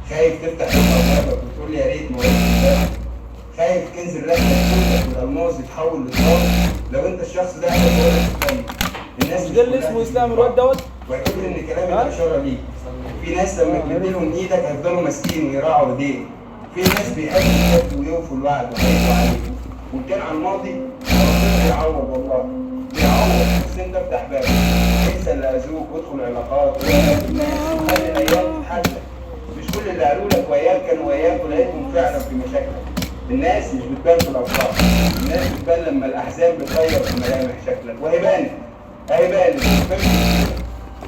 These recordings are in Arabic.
خايف تفتح ابوابك وتقول لي يا ريت ما وقفتش. خايف كنز الرحله بتاعتك والالماس يتحول للطار. لو انت الشخص ده انا بقول لك طيب. الناس مش ده اللي اسمه اسلام الواد دوت؟ واعتبر ان كلامي ده اشاره ليك. في ناس لما تمدلهم ايدك هيفضلوا ماسكين ويراعوا ايديك. في ناس بيحبوا يكتبوا ويوفوا الوعد ويحبوا عليك. وان كان على الماضي ربنا بيعوض والله. بيعوض بس انت افتح بابك. انسى اللي اذوك وادخل علاقات وخلي الايام تتحدى. مش كل اللي قالوا لك وياك كانوا وياك ولقيتهم فعلا في مشاكلك. الناس مش بتبان في الافراح. الناس بتبان لما الاحزان بتغير في ملامح شكلك وهي بانت. اهي بانت.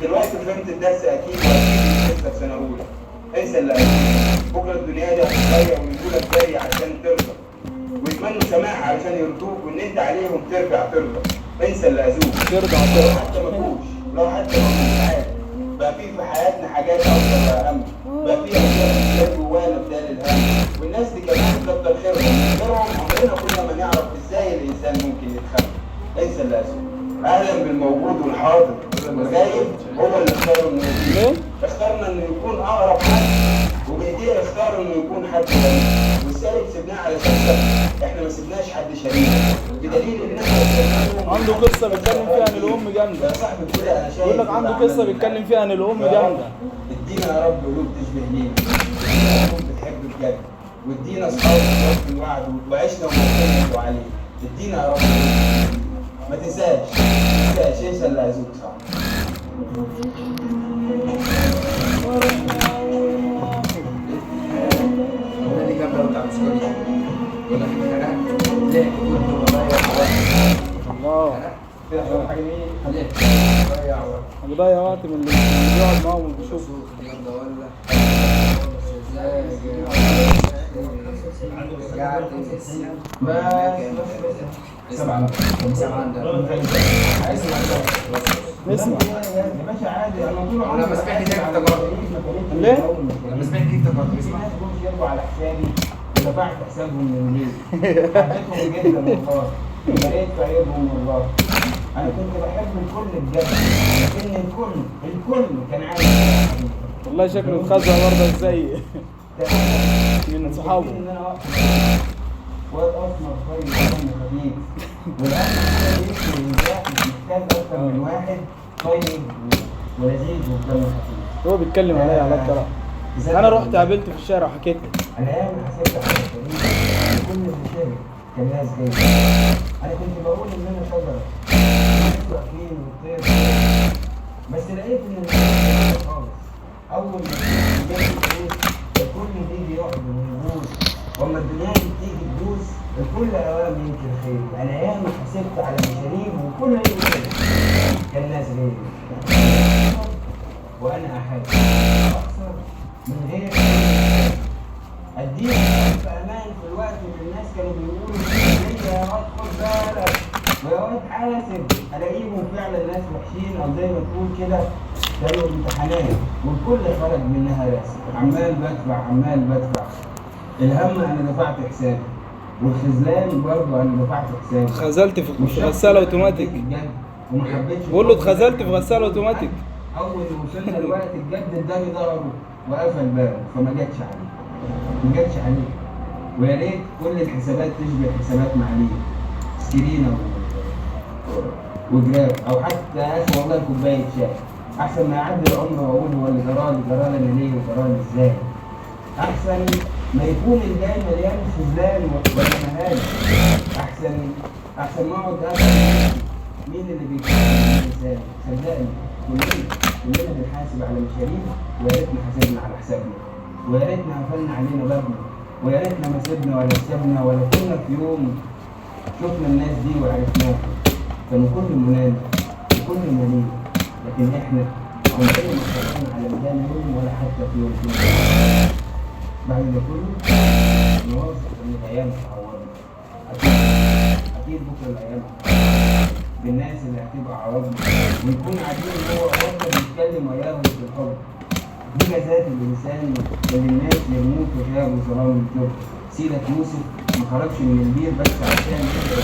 دلوقتي فهمت الدرس اكيد واكيد لسه في سنه اولى. انسى اللي قالوا. بكره الدنيا دي هتتغير ويقولوا لك جاي عشان ترضى. ويتمنوا سماح علشان يرضوك وان انت عليهم ترجع ترضى. انسى اللي اذوك. ترضى لو حتى ما فيهوش. لو حتى ما فيهوش عادي. بقى في حياتنا حاجات افضل واهم. بقى في اشياء جوانا بدال الهم. والناس دي كمان كتر خيرهم. غيرهم عمرنا كنا ما نعرف ازاي الانسان ممكن يتخلق. انسى اللي اذوك. اهلا بالموجود والحاضر. والغايب هو اللي اختار انه يجي. اخترنا انه يكون اقرب حد وبايديه اختار انه يكون حد غريب. والسالب سيبناه على اساس احنا ما سيبناش حد شريك. بدليل ان احنا عنده قصه بيتكلم فيها عن الام جامده. يا صاحبي كده انا شايف بيقول لك عنده قصه بيتكلم فيها عن الام جامده. ادينا يا رب قلوب تشبه لينا. ادينا قلوب بتحب بجد. وادينا اصحاب في الوعد وعشنا وما عليه. ادينا يا رب ما تنساش انسى اللي عايزوك صح. اللي جنبه بتاع مسكري يقول لك انا ليه كنت الله فيها حاجه مين؟ ضيع بيضيع وقت من اللي بيقعد معاهم وبيشوفه. النهارده ولا سبعة نسمع. يا باشا عادي انا لما سمعت دي افتكرت ليه؟ لما سمعت دي افتكرت اسمع ناس جم يرجعوا على حسابي ودفعت حسابهم من البيت. حبيتهم جدا والله. يا ريت في عيوبهم والله. انا كنت بحب الكل بجد. لكن الكل كان عايز والله شكله اتخزق برضه زي من صحابه. ان انا واد اسمر طيب ودم خفيف. والان يمكن النجاح مش محتاج اكتر من واحد طيب ولذيذ ودم خفيف. هو بيتكلم عليا على الطرف. انا رحت قابلته في الشارع وحكيت له. انا ياما حسبت على الشريك كل اللي شارك كان ناس جايه. انا كنت بقول ان انا شجره بتطلع فين وتطير بس لقيت ان الموضوع خالص. اول ما جاي الفلوس الكل بيجي يقعد ويبوظ. واما الدنيا دي بتيجي تدوس الكل اوام يمكن خير. انا ياما حسبت على المشاريب وكل اللي كان ناس غيري. وانا احب اكثر من غير اديهم في امان في الوقت اللي الناس كانوا بيقولوا فيه يا واد خد بالك ويا واد حاسب. الاقيهم فعلا ناس وحشين او زي ما تقول كده كانوا امتحانات والكل خرج منها راسم. عمال بدفع الهم انا دفعت حسابي والخذلان برضه انا دفعت حسابي. اتخذلت في غسالة اوتوماتيك. وما حبيتش بقول له اتخذلت في غسالة اوتوماتيك. اول ما وصلنا لوقت الجد اداني ظهره وقفل بابه فما جاتش عليه. ويا ريت كل الحسابات تشبه حسابات معاليه سكرينه وجراب او حتى يا اخي والله كوبايه شاي احسن ما يعدي العمر واقول هو اللي جرالي انا ليه وجرالي ازاي. احسن ما يكون الجاي مليان خذلان ولا مهانه. احسن ما اقعد اسال مين اللي بيتكلم الانسان. صدقني كلنا بنحاسب على مشاريع ويا ريتنا حاسبنا على حسابنا. ويا ريتنا قفلنا علينا بابنا. ويا ريتنا ما سيبنا ولا سيبنا ولا كنا في يوم شفنا الناس دي وعرفناها. كانوا كل منام وكل مليء. لكن احنا عمرنا ما اشتغلنا على ميدان يوم ولا حتى في يوم فيه. بعد ده كله نواصل ان الايام تعوضنا. اكيد بكره الايام بالناس اللي هتبقى عوضنا ونكون عارفين ان هو افضل بيتكلم وياهم في الحب. دي جزات الانسان اللي الناس يرموه في غياب وظلام الجهد. سيدك يوسف ما خرجش من البير بس عشان يقدر.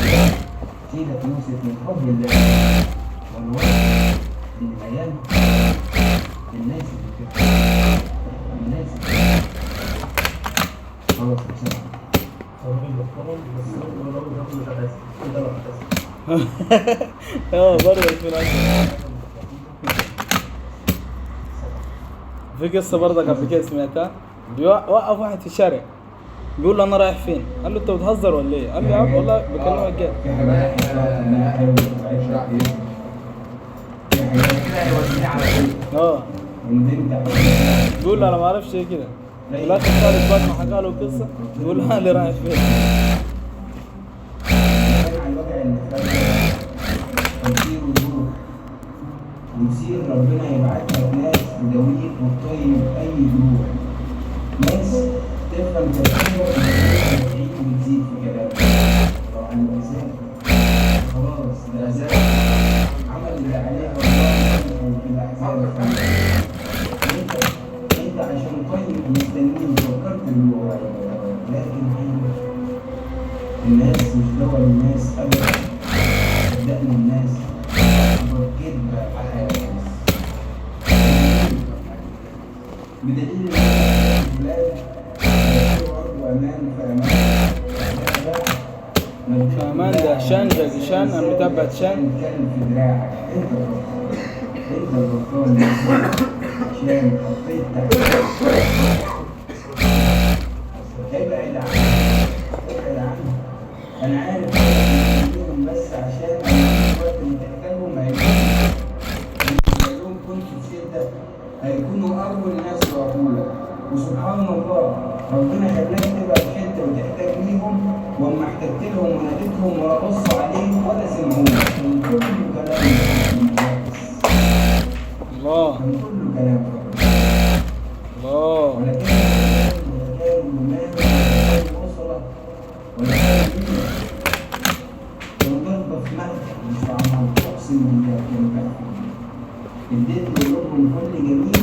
سيدك يوسف من حب الله والوقت ان الايام الناس اللي بتفهم الناس اللي خلاص بسرعة. برضه 2010. في قصة برضه قبل كده سمعتها، بيوقف واحد في الشارع بيقول له انا رايح فين؟ قال له انت بتهزر ولا ايه؟ قال له يا عم والله بكلمك جد. في حاجات اشرح لي. في حاجات كده يوديني على طول. اه وندمت بيقول له انا ما اعرفش ايه كده. في الاخر خالص بعد ما حكى له القصة بيقول له انا رايح فين؟ على الوجع اللي فات تطير ويروح، ويصير ربنا يبعت لك ناس تداويك وتطيب أي جروح، ناس تفهم تفكيرك وتعيد وتزيد في كلامك. طبعا الإنسان خلاص ده زاد عمل اللي عليه والله في الأحزاب. أنت عشان طيب مستنيين فكرت اللي هو لكن الناس مش دول الناس أبدا. صدقني الناس أكبر كذبة على الناس، بدليل إن البلاد أرض أمان فأمان ده شان جاي شان أم متابعة شان. كان في دراعك أنت الغلطان عشان حطيت تحت. ابعد عنه أنا عارف إنهم بس عشان وقت اللي تحتاجهم هيكونوا كنت في شدة، هيكونوا أول ناس يقفولك. وسبحان الله ربنا خلاك تبقى في حتة وتحتاج ليهم، وأما احتجت لهم وناديتهم ولا بصوا عليك ولا سمعوك. من كل كلام الله من كل كلام الله. ولكن كانوا مال ولا أسرة ولا كانوا ضربة في مهد مش في عمار. أقسم بالله كانوا اديت لهم كل جميل